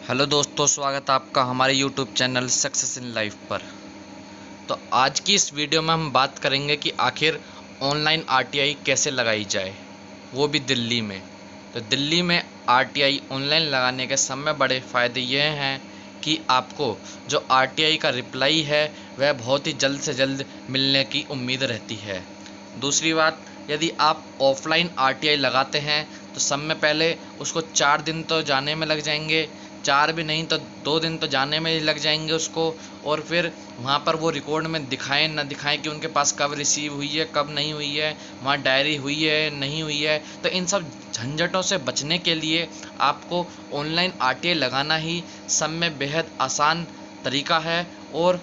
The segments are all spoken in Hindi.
हेलो दोस्तों, स्वागत है आपका हमारे YouTube channel success in life पर। तो आज की इस वीडियो में हम बात करेंगे कि आखिर ऑनलाइन आरटीआई कैसे लगाई जाए, वो भी दिल्ली में। तो दिल्ली में आरटीआई ऑनलाइन लगाने के सब में बड़े फ़ायदे ये हैं कि आपको जो आरटीआई का रिप्लाई है वह बहुत ही जल्द से जल्द मिलने की उम्मीद रहती है। दूसरी बात, यदि आप ऑफलाइन आरटीआई लगाते हैं तो सब में पहले उसको 4 दिन तो जाने में लग जाएंगे, 4 भी नहीं तो 2 दिन तो जाने में ही लग जाएंगे उसको। और फिर वहाँ पर वो रिकॉर्ड में दिखाएं ना दिखाएं कि उनके पास कब रिसीव हुई है कब नहीं हुई है, वहाँ डायरी हुई है नहीं हुई है। तो इन सब झंझटों से बचने के लिए आपको ऑनलाइन आरटीआई लगाना ही सब में बेहद आसान तरीका है और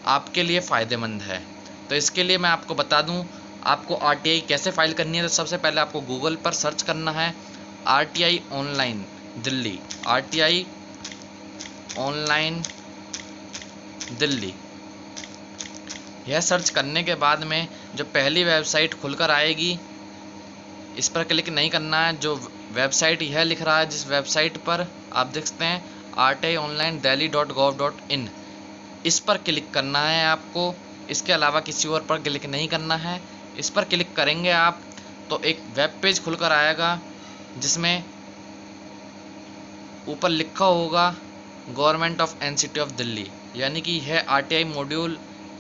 आपके लिए फ़ायदेमंद है। तो इसके लिए मैं आपको बता दूं, आपको आरटीआई कैसे फ़ाइल करनी है। तो सबसे पहले आपको गूगल पर सर्च करना है RTI online Delhi, RTI online Delhi. यह सर्च करने के बाद में जो पहली वेबसाइट खुलकर आएगी, इस पर क्लिक नहीं करना है। जो वेबसाइट यह लिख रहा है, जिस वेबसाइट पर आप देख सकते हैं rti-online-delhi.gov.in, इस पर क्लिक करना है आपको। इसके अलावा किसी और पर क्लिक नहीं करना है। इस पर क्लिक करेंगे आप तो एक वेब पेज खुलकर आएगा जिसमें ऊपर लिखा होगा government of NCT of Delhi, यानी कि यह आरटीआई मॉड्यूल,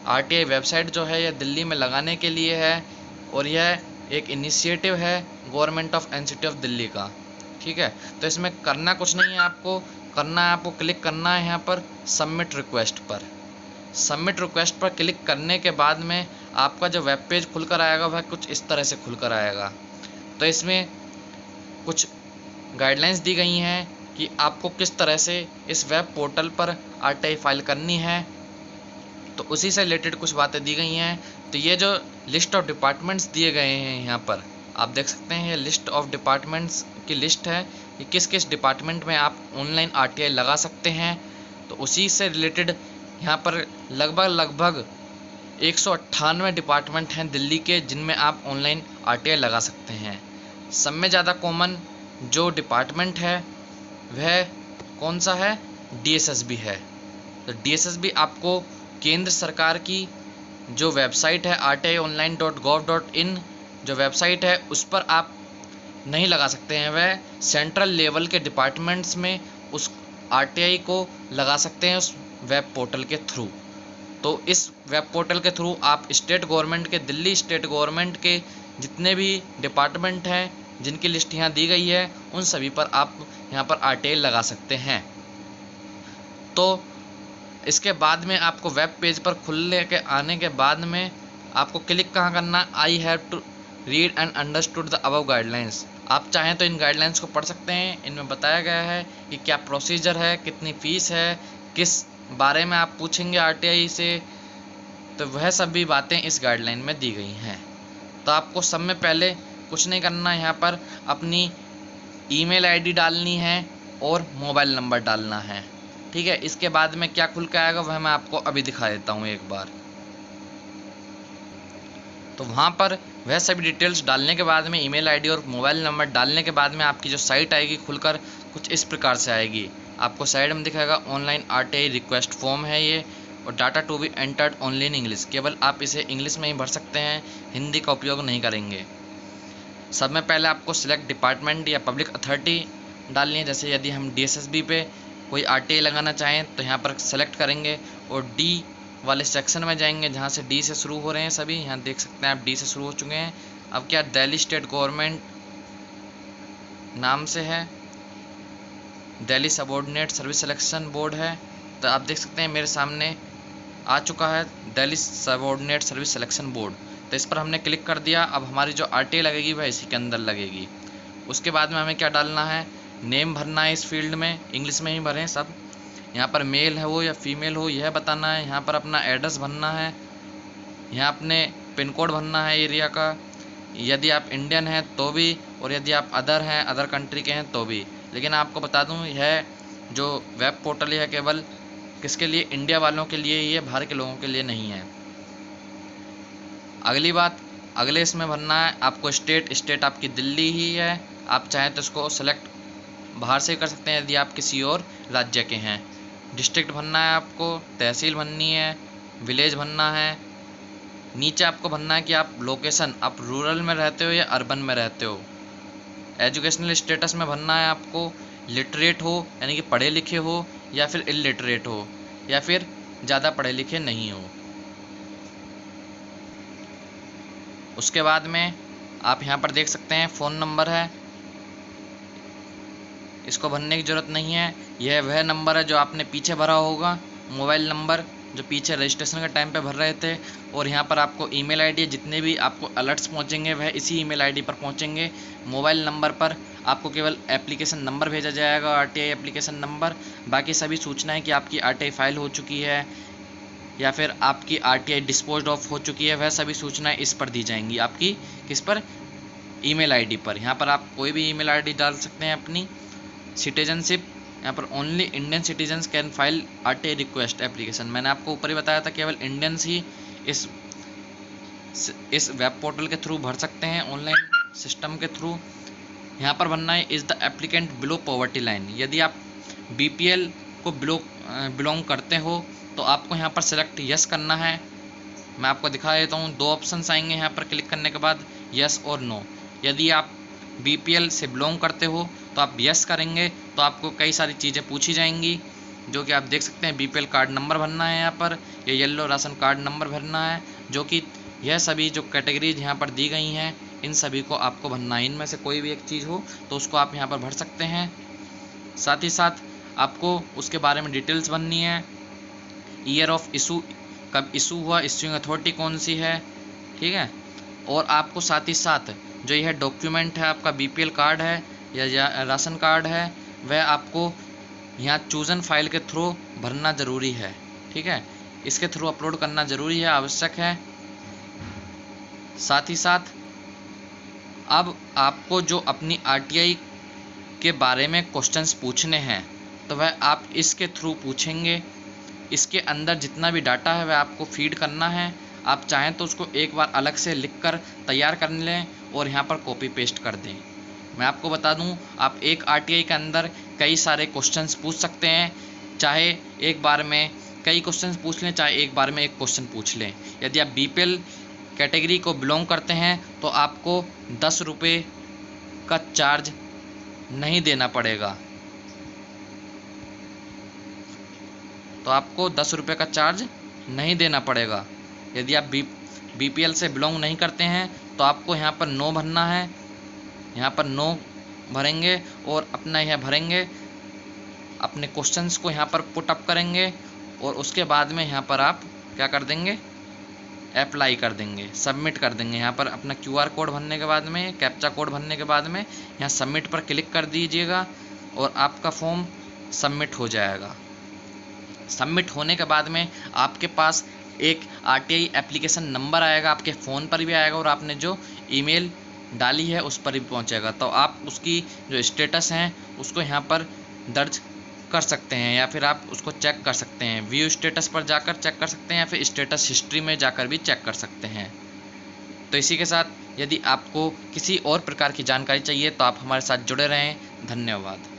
आरटीआई वेबसाइट जो है यह दिल्ली में लगाने के लिए है और यह एक इनिशिएटिव है government of NCT of Delhi का। ठीक है, तो इसमें करना कुछ नहीं है, आपको क्लिक करना है यहाँ पर सबमिट रिक्वेस्ट पर। सबमिट रिक्वेस्ट पर क्लिक करने के बाद में आपका जो वेब पेज खुलकर आएगा वह कुछ इस तरह से खुलकर आएगा। तो इसमें कुछ गाइडलाइंस दी गई हैं कि आपको किस तरह से इस वेब पोर्टल पर आरटीआई फाइल करनी है। तो उसी से रिलेटेड कुछ बातें दी गई हैं। तो ये जो लिस्ट ऑफ डिपार्टमेंट्स दिए गए हैं यहाँ पर आप देख सकते हैं, ये लिस्ट ऑफ डिपार्टमेंट्स की लिस्ट है कि किस किस डिपार्टमेंट में आप ऑनलाइन आरटीआई लगा सकते हैं। तो उसी से रिलेटेड यहाँ पर लगभग 198 डिपार्टमेंट हैं दिल्ली के जिनमें आप ऑनलाइन आरटीआई लगा सकते हैं। सब में ज़्यादा कॉमन जो डिपार्टमेंट है वह कौन सा है, डीएसएसबी है। तो डीएसएसबी आपको केंद्र सरकार की जो वेबसाइट है rti-online.gov.in, जो वेबसाइट है उस पर आप नहीं लगा सकते हैं। वह सेंट्रल लेवल के डिपार्टमेंट्स में उस आरटीआई को लगा सकते हैं उस वेब पोर्टल के थ्रू। तो इस वेब पोर्टल के थ्रू आप स्टेट गवर्नमेंट के, दिल्ली स्टेट गवर्नमेंट के जितने भी डिपार्टमेंट हैं जिनकी लिस्ट यहाँ दी गई है उन सभी पर आप यहाँ पर आरटीआई लगा सकते हैं। तो इसके बाद में आपको वेब पेज पर खुलने के आने के बाद में आपको क्लिक कहाँ करना, I have to read and understood the above guidelines. आप चाहें तो इन गाइडलाइंस को पढ़ सकते हैं। इनमें बताया गया है कि क्या प्रोसीजर है, कितनी फ़ीस है, किस बारे में आप पूछेंगे आरटीआई से। तो वह सभी बातें इस गाइडलाइन में दी गई हैं। तो आपको सब में पहले कुछ नहीं करना है, यहाँ पर अपनी ईमेल आईडी डालनी है और मोबाइल नंबर डालना है। ठीक है, इसके बाद में क्या खुल के आएगा वह मैं आपको अभी दिखा देता हूँ एक बार। तो वहाँ पर वह सभी डिटेल्स डालने के बाद में ईमेल आईडी और मोबाइल नंबर डालने के बाद में आपकी जो साइट आएगी खुलकर कुछ इस प्रकार से आएगी। आपको साइड में दिखाएगा ऑनलाइन आरटीआई रिक्वेस्ट फॉर्म है ये, और data to be entered only in English. केवल आप इसे इंग्लिश में ही भर सकते हैं, हिंदी का उपयोग नहीं करेंगे। सब में पहले आपको सिलेक्ट डिपार्टमेंट या पब्लिक अथॉरिटी डालनी है। जैसे यदि हम डीएसएसबी पे कोई आरटीआई लगाना चाहें तो यहाँ पर सेलेक्ट करेंगे और डी वाले सेक्शन में जाएंगे जहाँ से डी से शुरू हो रहे हैं सभी। यहाँ देख सकते हैं आप डी से शुरू हो चुके हैं। अब क्या दिल्ली स्टेट गवर्नमेंट नाम से है, Delhi subordinate service selection board है। तो आप देख सकते हैं मेरे सामने आ चुका है Delhi subordinate service selection board. तो इस पर हमने क्लिक कर दिया। अब हमारी जो आरटीआई लगेगी वह इसी के अंदर लगेगी। उसके बाद में हमें क्या डालना है, नेम भरना है इस फील्ड में, इंग्लिश में ही भरें सब। यहाँ पर मेल है वो या फीमेल हो यह बताना है। यहाँ पर अपना एड्रेस भरना है, यहाँ अपने पिन कोड भरना है एरिया का, यदि आप इंडियन हैं तो भी, और यदि आप अदर हैं, अदर कंट्री के हैं तो भी। लेकिन आपको बता दूँ यह जो वेब पोर्टल है केवल किसके लिए, इंडिया वालों के लिए ही है, बाहर के लोगों के लिए नहीं है। अगली बात, अगले इसमें भरना है आपको स्टेट आपकी दिल्ली ही है। आप चाहें तो इसको सेलेक्ट बाहर से कर सकते हैं यदि आप किसी और राज्य के हैं। डिस्ट्रिक्ट भरना है आपको, तहसील भरनी है, विलेज भरना है। नीचे आपको भरना है कि आप लोकेशन, आप रूरल में रहते हो या अर्बन में रहते हो। एजुकेशनल स्टेटस में भरना है आपको, लिटरेट हो यानी कि पढ़े लिखे हो, या फिर इलिटरेट हो, या फिर ज़्यादा पढ़े लिखे नहीं हो। उसके बाद में आप यहाँ पर देख सकते हैं फ़ोन नंबर है, इसको भरने की ज़रूरत नहीं है। यह वह नंबर है जो आपने पीछे भरा होगा, मोबाइल नंबर जो पीछे रजिस्ट्रेशन के टाइम पे भर रहे थे। और यहाँ पर आपको ईमेल आईडी, जितने भी आपको अलर्ट्स पहुँचेंगे वह इसी ईमेल आईडी पर पहुँचेंगे। मोबाइल नंबर पर आपको केवल एप्लीकेशन नंबर भेजा जाएगा, आरटीआई एप्लीकेशन नंबर। बाकी सभी सूचनाएं कि आपकी आरटीआई फाइल हो चुकी है या फिर आपकी आरटीआई डिस्पोज्ड ऑफ हो चुकी है, वह सभी सूचनाएं इस पर दी जाएंगी आपकी, किस पर, ईमेल आईडी पर। यहाँ पर आप कोई भी ईमेल आईडी डाल सकते हैं अपनी। सिटीजनशिप, यहाँ पर only Indian citizens can file RTI request application. मैंने आपको ऊपर ही बताया था केवल इंडियंस ही इस वेब पोर्टल के थ्रू भर सकते हैं, ऑनलाइन सिस्टम के थ्रू। यहाँ पर भरना है is the applicant below poverty line. यदि आप बीपीएल को बिलोंग करते हो तो आपको यहाँ पर सेलेक्ट यस करना है। मैं आपको दिखा देता हूँ, दो ऑप्शंस आएंगे यहाँ पर क्लिक करने के बाद, यस और नो। यदि आप बीपीएल से बिलोंग करते हो तो आप यस करेंगे तो आपको कई सारी चीज़ें पूछी जाएंगी, जो कि आप देख सकते हैं। बीपीएल कार्ड नंबर भरना है यहाँ पर, या येलो राशन कार्ड नंबर भरना है, जो कि यह सभी जो कैटेगरीज यहाँ पर दी गई हैं इन सभी को आपको भरना है। इनमें से कोई भी एक चीज़ हो तो उसको आप यहाँ पर भर सकते हैं। साथ ही साथ आपको उसके बारे में डिटेल्स भरनी है, ईयर ऑफ इशू, कब इशू हुआ, इशूइंग अथॉरिटी कौन सी है, ठीक है। और आपको साथ ही साथ जो यह डॉक्यूमेंट है, आपका बीपीएल कार्ड है या राशन कार्ड है, वह आपको यहाँ चूजन फाइल के थ्रू भरना ज़रूरी है, ठीक है। इसके थ्रू अपलोड करना ज़रूरी है, आवश्यक है। साथ ही साथ अब आपको जो अपनी आरटीआई के बारे में क्वेश्चंस पूछने हैं तो वह आप इसके थ्रू पूछेंगे। इसके अंदर जितना भी डाटा है वह आपको फीड करना है। आप चाहें तो उसको एक बार अलग से लिखकर तैयार कर लें और यहाँ पर कॉपी पेस्ट कर दें। मैं आपको बता दूं, आप एक आरटीआई के अंदर कई सारे क्वेश्चंस पूछ सकते हैं, चाहे एक बार में कई क्वेश्चंस पूछ लें, चाहे एक बार में एक क्वेश्चन पूछ लें। यदि आप बीपीएल कैटेगरी को बिलोंग करते हैं तो आपको 10 रुपये का चार्ज नहीं देना पड़ेगा, तो आपको 10 रुपये का चार्ज नहीं देना पड़ेगा। यदि आप बीपीएल से बिलोंग नहीं करते हैं तो आपको यहाँ पर नो भरना है, यहाँ पर नो भरेंगे और अपना यह भरेंगे, अपने क्वेश्चंस को यहाँ पर पुट अप करेंगे और उसके बाद में यहाँ पर आप क्या कर देंगे, अप्लाई कर देंगे, सबमिट कर देंगे। यहाँ पर अपना क्यूआर कोड भरने के बाद में, कैप्चा कोड भरने के बाद में यहाँ सबमिट पर क्लिक कर दीजिएगा और आपका फॉर्म सबमिट हो जाएगा। सबमिट होने के बाद में आपके पास एक आरटीआई एप्लीकेशन नंबर आएगा, आपके फ़ोन पर भी आएगा और आपने जो ईमेल डाली है उस पर भी पहुंचेगा। तो आप उसकी जो स्टेटस हैं उसको यहाँ पर दर्ज कर सकते हैं या फिर आप उसको चेक कर सकते हैं। व्यू स्टेटस पर जाकर चेक कर सकते हैं या फिर स्टेटस हिस्ट्री में जाकर भी चेक कर सकते हैं। तो इसी के साथ यदि आपको किसी और प्रकार की जानकारी चाहिए तो आप हमारे साथ जुड़े रहें। धन्यवाद।